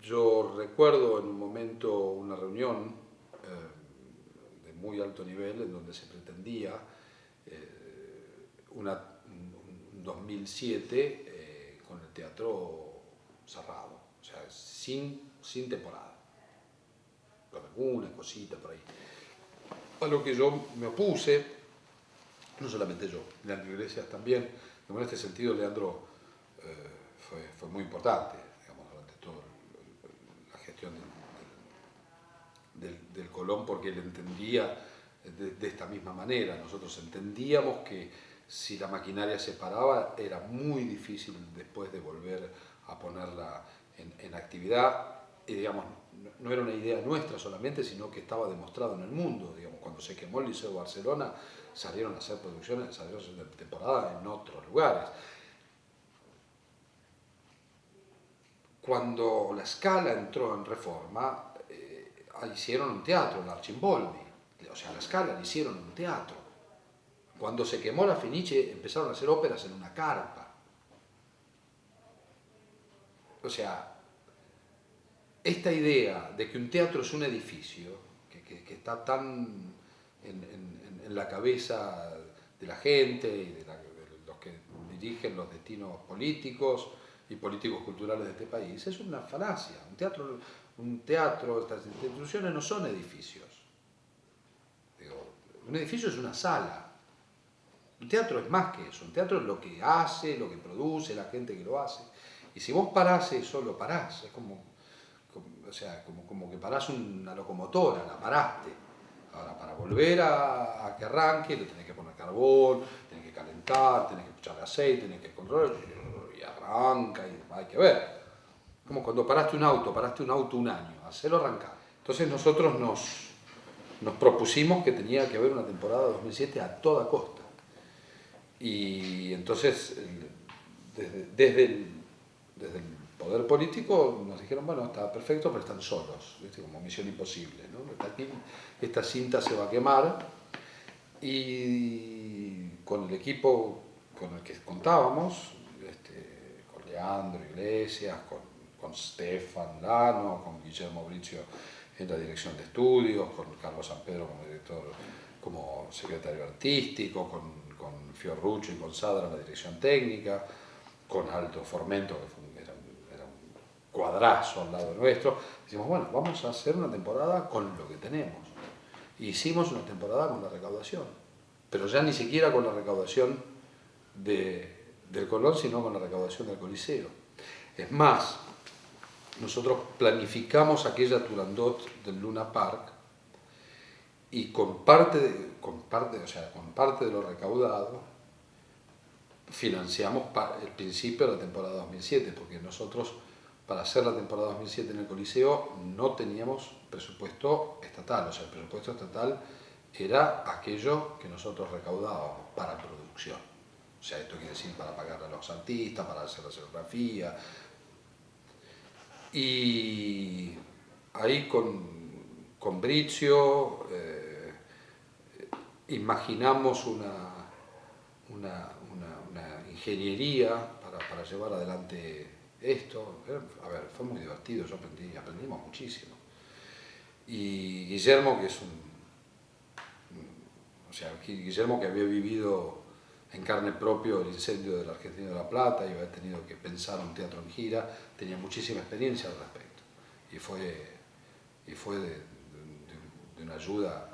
Yo recuerdo en un momento una reunión de muy alto nivel en donde se pretendía un 2007 con el teatro cerrado, o sea, sin temporada, con alguna cosita por ahí. A lo que yo me opuse, no solamente yo, Leandro Iglesias también. En este sentido, Leandro fue muy importante, digamos, durante toda la gestión del Colón, porque él entendía de esta misma manera. Nosotros entendíamos que si la maquinaria se paraba era muy difícil después de volver a ponerla en actividad. Y digamos, no era una idea nuestra solamente, sino que estaba demostrado en el mundo. Digamos, cuando se quemó el Liceo de Barcelona, salieron a hacer producciones, salieron a hacer temporada en otros lugares. Cuando la Scala entró en Reforma, hicieron un teatro, el Arcimboldi. O sea, a la Scala le hicieron un teatro. Cuando se quemó la Fenice, empezaron a hacer óperas en una carpa. O sea, esta idea de que un teatro es un edificio, que está tan en la cabeza de la gente y de los que dirigen los destinos políticos y políticos culturales de este país, es una falacia. Un teatro, estas instituciones no son edificios. Digo, un edificio es una sala. Un teatro es más que eso. Un teatro es lo que hace, lo que produce, la gente que lo hace. Y si vos parás eso, lo parás. Es como que parás una locomotora, la paraste. Ahora, para volver a que arranque, le tenés que poner carbón, tenés que calentar, tenés que echarle aceite, tenés que controlar, y arranca, y hay que ver. Como cuando paraste un auto un año, hacerlo arrancar. Entonces nosotros nos propusimos que tenía que haber una temporada 2007 a toda costa. Y entonces, desde el poder político nos dijeron, bueno, está perfecto, pero están solos, ¿viste? Como misión imposible, ¿no? Esta cinta se va a quemar, y con el equipo con el que contábamos, con Leandro Iglesias, con Stefan Lano, con Guillermo Bricio en la dirección de estudios, con Carlos San Pedro como director, como secretario artístico, con Fiorruccio y con Sadra en la dirección técnica, con Alto Formento, que era un cuadrazo al lado nuestro. Decimos, bueno, vamos a hacer una temporada con lo que tenemos. Hicimos una temporada con la recaudación, pero ya ni siquiera con la recaudación del Colón, sino con la recaudación del Coliseo. Es más, nosotros planificamos aquella Turandot del Luna Park, y con parte de lo recaudado financiamos el principio de la temporada 2007, porque nosotros, para hacer la temporada 2007 en el Coliseo, no teníamos presupuesto estatal. O sea, el presupuesto estatal era aquello que nosotros recaudábamos para producción. O sea, esto quiere decir para pagar a los artistas, para hacer la escenografía. Y ahí con Bricio imaginamos una ingeniería para llevar adelante esto. A ver, fue muy divertido, aprendimos muchísimo. Y Guillermo, que es Guillermo, que había vivido en carne propia el incendio del Argentino de La Plata y había tenido que pensar un teatro en gira, tenía muchísima experiencia al respecto. Y fue de una ayuda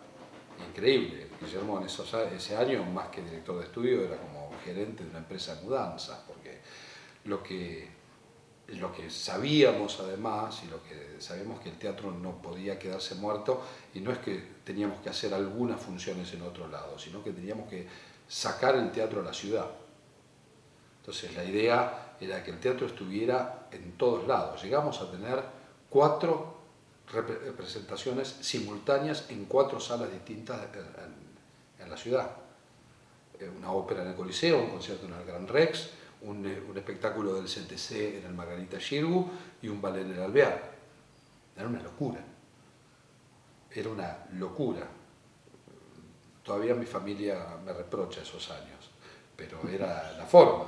increíble. Guillermo en ese año, más que director de estudio, era como gerente de una empresa de mudanzas, porque lo que sabíamos además, y lo que sabíamos, que el teatro no podía quedarse muerto, y no es que teníamos que hacer algunas funciones en otro lado, sino que teníamos que sacar el teatro a la ciudad. Entonces la idea era que el teatro estuviera en todos lados. Llegamos a tener 4 representaciones simultáneas en 4 salas distintas en la ciudad. Una ópera en el Coliseo, un concierto en el Gran Rex, un espectáculo del CTC en el Margarita Xirgu y un ballet en el Alvear. Era una locura. Era una locura. Todavía mi familia me reprocha esos años, pero era la forma.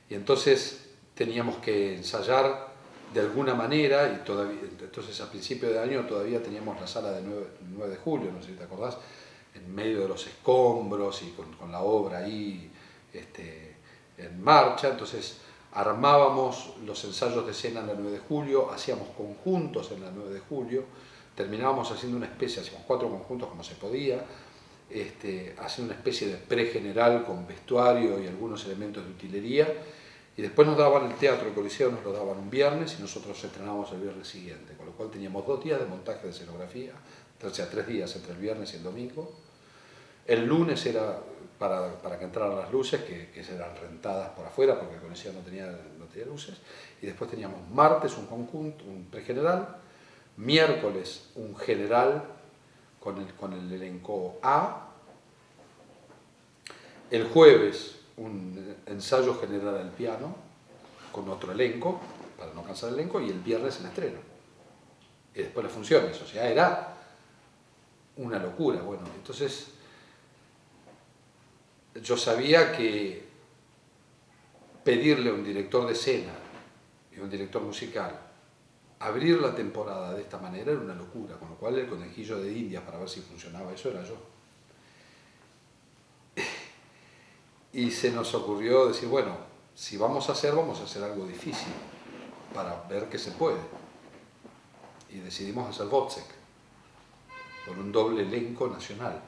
Y entonces teníamos que ensayar de alguna manera, y todavía, entonces a principio de año todavía teníamos la sala de 9 de julio, no sé si te acordás, en medio de los escombros y con la obra ahí en marcha. Entonces armábamos los ensayos de escena en la 9 de julio, hacíamos conjuntos en la 9 de julio, terminábamos haciendo una especie, hacíamos 4 conjuntos como se podía, haciendo una especie de pre-general con vestuario y algunos elementos de utilería, y después nos daban el teatro, el Coliseo nos lo daban un viernes y nosotros estrenábamos el viernes siguiente, con lo cual teníamos 2 días de montaje de escenografía, o sea, 3 días entre el viernes y el domingo. El lunes era para que entraran las luces, que eran rentadas por afuera, porque el Coliseo no tenía luces, y después teníamos martes un conjunto, un pregeneral, miércoles un general con el elenco A, el jueves un ensayo general al piano con otro elenco, para no cansar el elenco, y el viernes el estreno. Y después las funciones, o sea, era una locura. Bueno, entonces yo sabía que pedirle a un director de escena y a un director musical abrir la temporada de esta manera era una locura, con lo cual el conejillo de Indias para ver si funcionaba eso era yo. Y se nos ocurrió decir, bueno, si vamos a hacer algo difícil para ver que se puede. Y decidimos hacer Wozzeck, con un doble elenco nacional.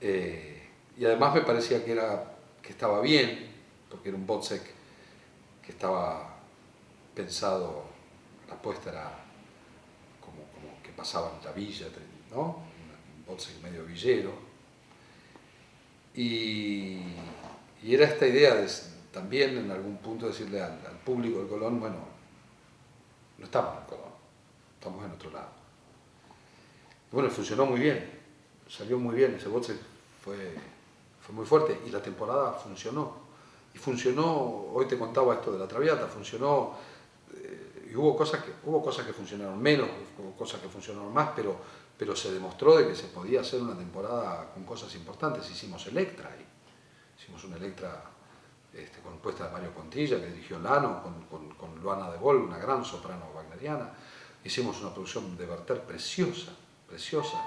Y además me parecía que estaba bien, porque era un Wozzeck que estaba pensado, la apuesta era como que pasaba en la villa, ¿no? Un Wozzeck medio villero. Y era esta idea de también en algún punto decirle al público del Colón, bueno, no estamos en el Colón, estamos en otro lado. Y bueno, funcionó muy bien, salió muy bien, ese Wozzeck fue muy fuerte y la temporada funcionó. Y funcionó, hoy te contaba esto de la Traviata, funcionó, y hubo cosas que funcionaron menos, hubo cosas que funcionaron más, pero se demostró de que se podía hacer una temporada con cosas importantes. Hicimos Electra, hicimos una Electra compuesta de Mario Contilla, que dirigió Lano, con Luana de Vol, una gran soprano wagneriana. Hicimos una producción de Werther preciosa, preciosa.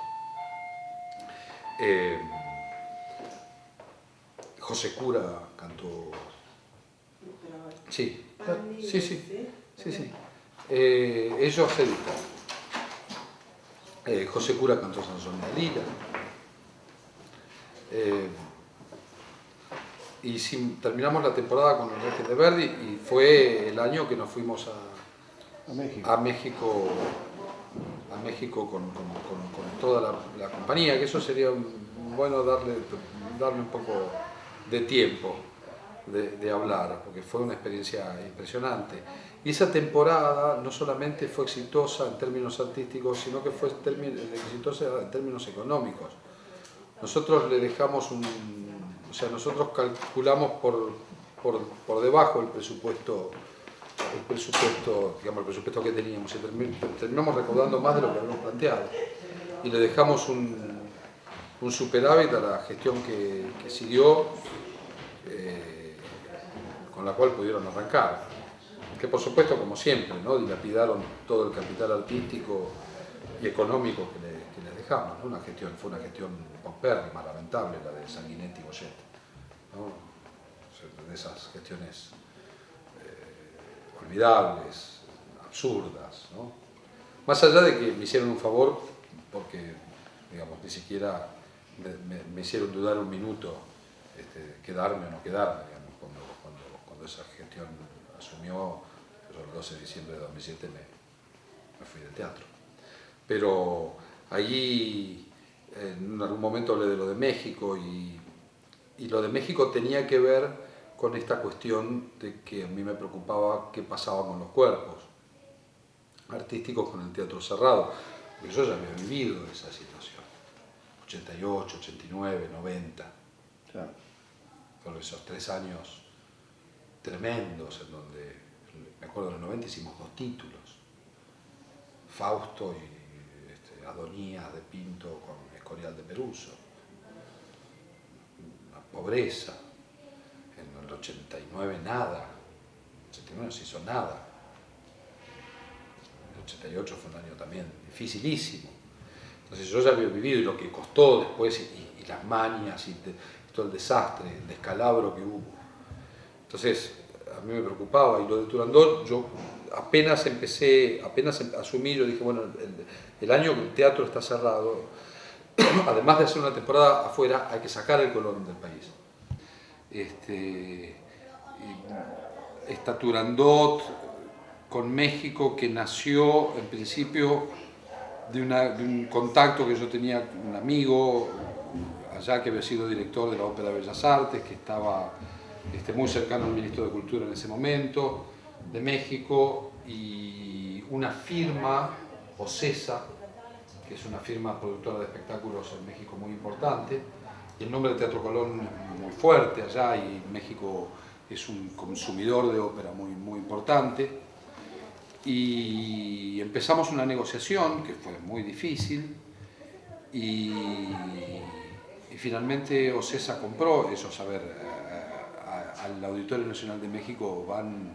José Cura cantó. Sí, sí. Ellos se editan. José Cura cantó Sansón y Dalila. Y terminamos la temporada con el Requiem de Verdi y fue el año que nos fuimos a México con toda la compañía, que eso sería bueno darle un poco de tiempo de hablar, porque fue una experiencia impresionante. Y esa temporada no solamente fue exitosa en términos artísticos, sino que fue exitosa en términos económicos. Nosotros le dejamos nosotros calculamos por debajo el presupuesto, digamos, el presupuesto que teníamos, y terminamos recaudando más de lo que habíamos planteado. Y le dejamos un superávit a la gestión que siguió, con la cual pudieron arrancar. Que por supuesto, como siempre, ¿no?, dilapidaron todo el capital artístico y económico que les dejamos, ¿no? Fue una gestión paupérrima, lamentable, la de Sanguinetti y Boyet, ¿no? De esas gestiones olvidables, absurdas, ¿no? Más allá de que me hicieron un favor, porque, digamos, ni siquiera me hicieron dudar un minuto quedarme o no quedarme, digamos, cuando esa gestión asumió, el 12 de diciembre de 2007 me fui del teatro. Pero allí, en algún momento hablé de lo de México, y lo de México tenía que ver con esta cuestión de que a mí me preocupaba qué pasaba con los cuerpos artísticos con el teatro cerrado, porque yo ya había vivido esa situación, 88, 89, 90, claro. Fueron esos 3 años tremendos en donde, me acuerdo, en los 90 hicimos 2 títulos, Fausto y Adonías de Pinto con Escorial de Peruso, una pobreza, en el 89 nada, 89 no se hizo nada. El 88 fue un año también dificilísimo. Entonces yo ya había vivido y lo que costó después y las mañas y todo el desastre, el descalabro que hubo. Entonces a mí me preocupaba y lo de Turandot, yo apenas asumí, yo dije, bueno, el año que el teatro está cerrado, además de hacer una temporada afuera, hay que sacar el Colón del país. Está Turandot con México, que nació en principio de un contacto que yo tenía con un amigo allá que había sido director de la Ópera de Bellas Artes, que estaba muy cercano al ministro de Cultura en ese momento, de México, y una firma, OCESA, que es una firma productora de espectáculos en México muy importante, y el nombre de Teatro Colón es muy fuerte allá, y México es un consumidor de ópera muy, muy importante. Y empezamos una negociación que fue muy difícil, y finalmente OCESA compró, ellos, a ver, al Auditorio Nacional de México van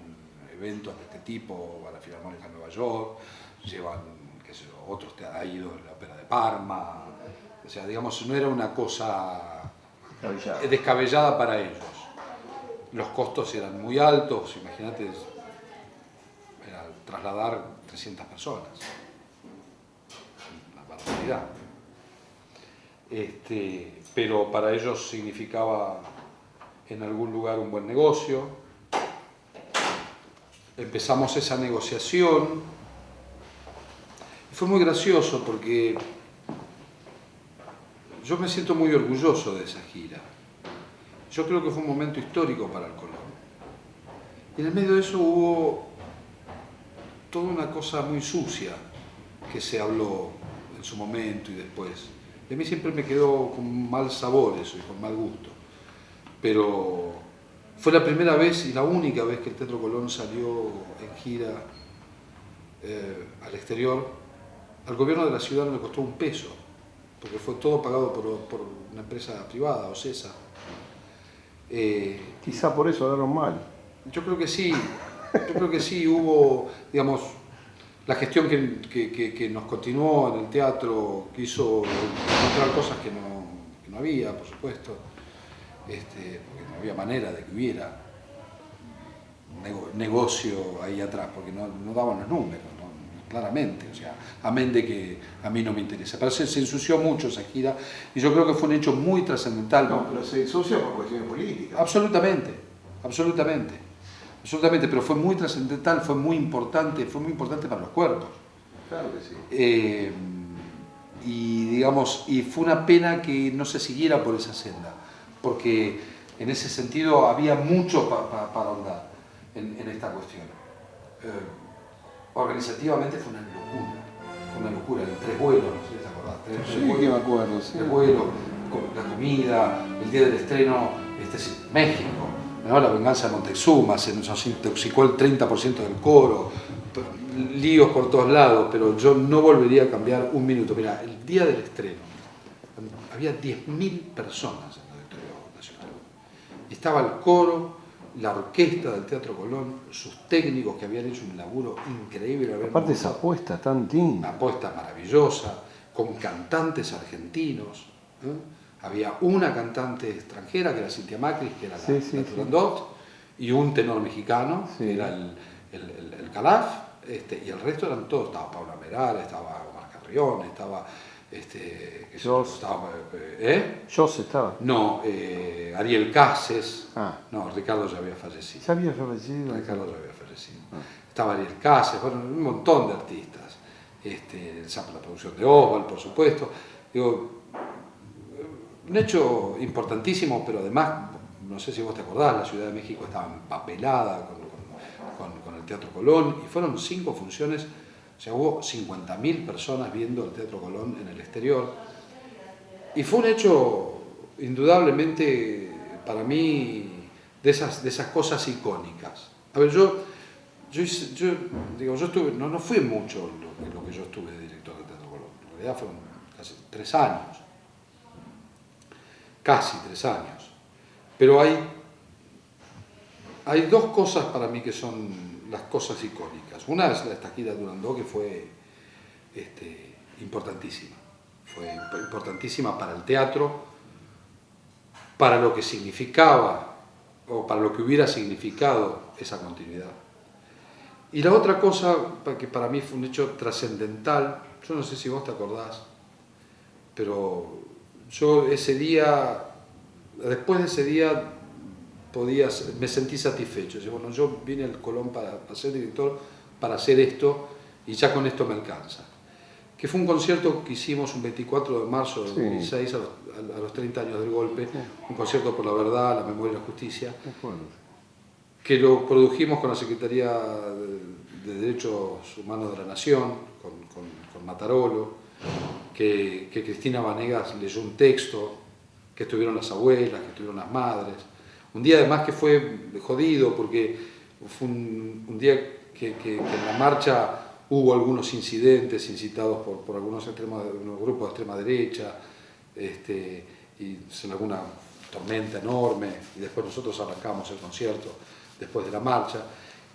eventos de este tipo, van a la Filarmónica de Nueva York, llevan, qué sé yo, otros ha ido a la Ópera de Parma, o sea, digamos, no era una cosa descabellada para ellos. Los costos eran muy altos, imagínate, era trasladar 300 personas, una barbaridad. Pero para ellos significaba en algún lugar un buen negocio. Empezamos esa negociación y fue muy gracioso porque yo me siento muy orgulloso de esa gira. Yo creo que fue un momento histórico para el Colón. Y en el medio de eso hubo toda una cosa muy sucia que se habló en su momento y después. Y a mí siempre me quedó con mal sabor eso y con mal gusto. Pero fue la primera vez y la única vez que el Teatro Colón salió en gira al exterior. Al gobierno de la ciudad no le costó un peso, porque fue todo pagado por una empresa privada, OCESA. Quizá por eso hablaron mal. Yo creo que sí, hubo, digamos, la gestión que nos continuó en el teatro quiso encontrar cosas que no había, por supuesto. Porque no había manera de que hubiera negocio ahí atrás, porque no daban los números, ¿no? Claramente, o sea, amén de que a mí no me interesa. Pero se ensució mucho esa gira y yo creo que fue un hecho muy trascendental. No, pero se ensucia por cuestiones políticas. Absolutamente, pero fue muy trascendental, fue muy importante para los cuerpos. Claro que sí. Y digamos, y fue una pena que no se siguiera por esa senda, porque en ese sentido había mucho para ahondar en esta cuestión. Organizativamente fue una locura, el 3 vuelos, no sé si te acordás. Sí, que me acuerdo, sí. 3 vuelos, la comida, el día del estreno, México, ¿no? La venganza de Montezuma, se nos intoxicó el 30% del coro, líos por todos lados, pero yo no volvería a cambiar un minuto. Mira, el día del estreno había 10.000 personas en el Auditorio Nacional. Y estaba el coro, la orquesta del Teatro Colón, sus técnicos que habían hecho un laburo increíble. Aparte esa apuesta tan linda. Una apuesta maravillosa, con cantantes argentinos. Había una cantante extranjera, que era Cintia Macri, que era la Turandot, y un tenor mexicano, que era el Calaf, y el resto eran todos. Estaba Paula Meral, estaba Omar Carrión, estaba... ¿Jos estaba? No, Ariel Cases. No, Ricardo ya había fallecido. ¿Ya había fallecido? Ricardo ya había fallecido. Estaba Ariel Cases, bueno, un montón de artistas. La producción de Oswald, por supuesto. Digo, un hecho importantísimo, pero además, no sé si vos te acordás, la Ciudad de México estaba empapelada con el Teatro Colón, y fueron 5 funciones, o sea, hubo 50.000 personas viendo el Teatro Colón en el exterior, y fue un hecho indudablemente para mí de esas cosas icónicas. A ver, yo estuve, no fue mucho lo que yo estuve de director del Teatro Colón, en realidad fueron casi 3 años. Casi 3 años. Pero hay hay dos cosas para mí que son las cosas icónicas. Una es esta gira de Turandot, que fue importantísima. Fue importantísima para el teatro, para lo que significaba o para lo que hubiera significado esa continuidad. Y la otra cosa que para mí fue un hecho trascendental, yo no sé si vos te acordás, pero yo ese día, después de ese día, me sentí satisfecho. Bueno, yo vine al Colón para ser director, para hacer esto, y ya con esto me alcanza. Que fue un concierto que hicimos un 24 de marzo de 2016, a los 30 años del golpe, un concierto por la verdad, la memoria y la justicia, que lo produjimos con la Secretaría de Derechos Humanos de la Nación, con Matarolo, que Cristina Vanegas leyó un texto, que estuvieron las abuelas, que estuvieron las madres. Un día además que fue jodido porque fue un día que en la marcha hubo algunos incidentes incitados por algunos grupos de extrema derecha, y alguna tormenta enorme, y después nosotros arrancamos el concierto después de la marcha.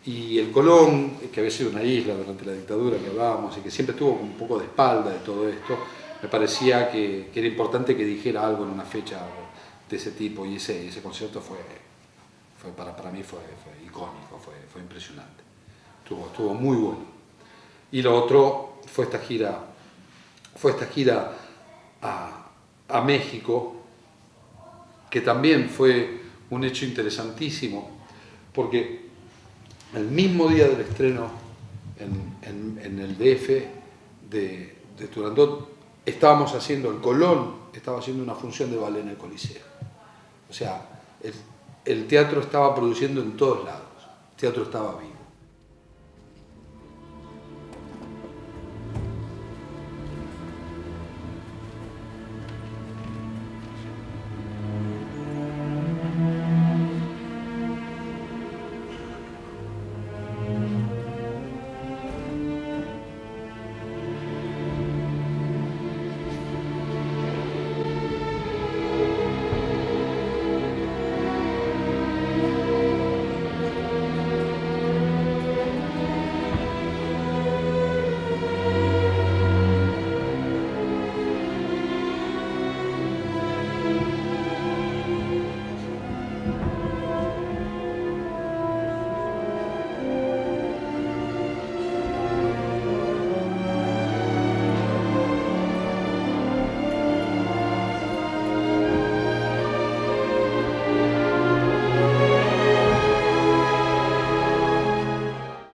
Y el Colón, que había sido una isla durante la dictadura que hablábamos y que siempre estuvo un poco de espalda de todo esto, me parecía que era importante que dijera algo en una fecha de ese tipo, y ese concierto para mí fue icónico, fue impresionante, estuvo muy bueno. Y lo otro fue esta gira a México, que también fue un hecho interesantísimo, porque el mismo día del estreno en el DF de Turandot, estábamos haciendo, el Colón estaba haciendo una función de ballet en el Coliseo. O sea, el teatro estaba produciendo en todos lados, el teatro estaba vivo.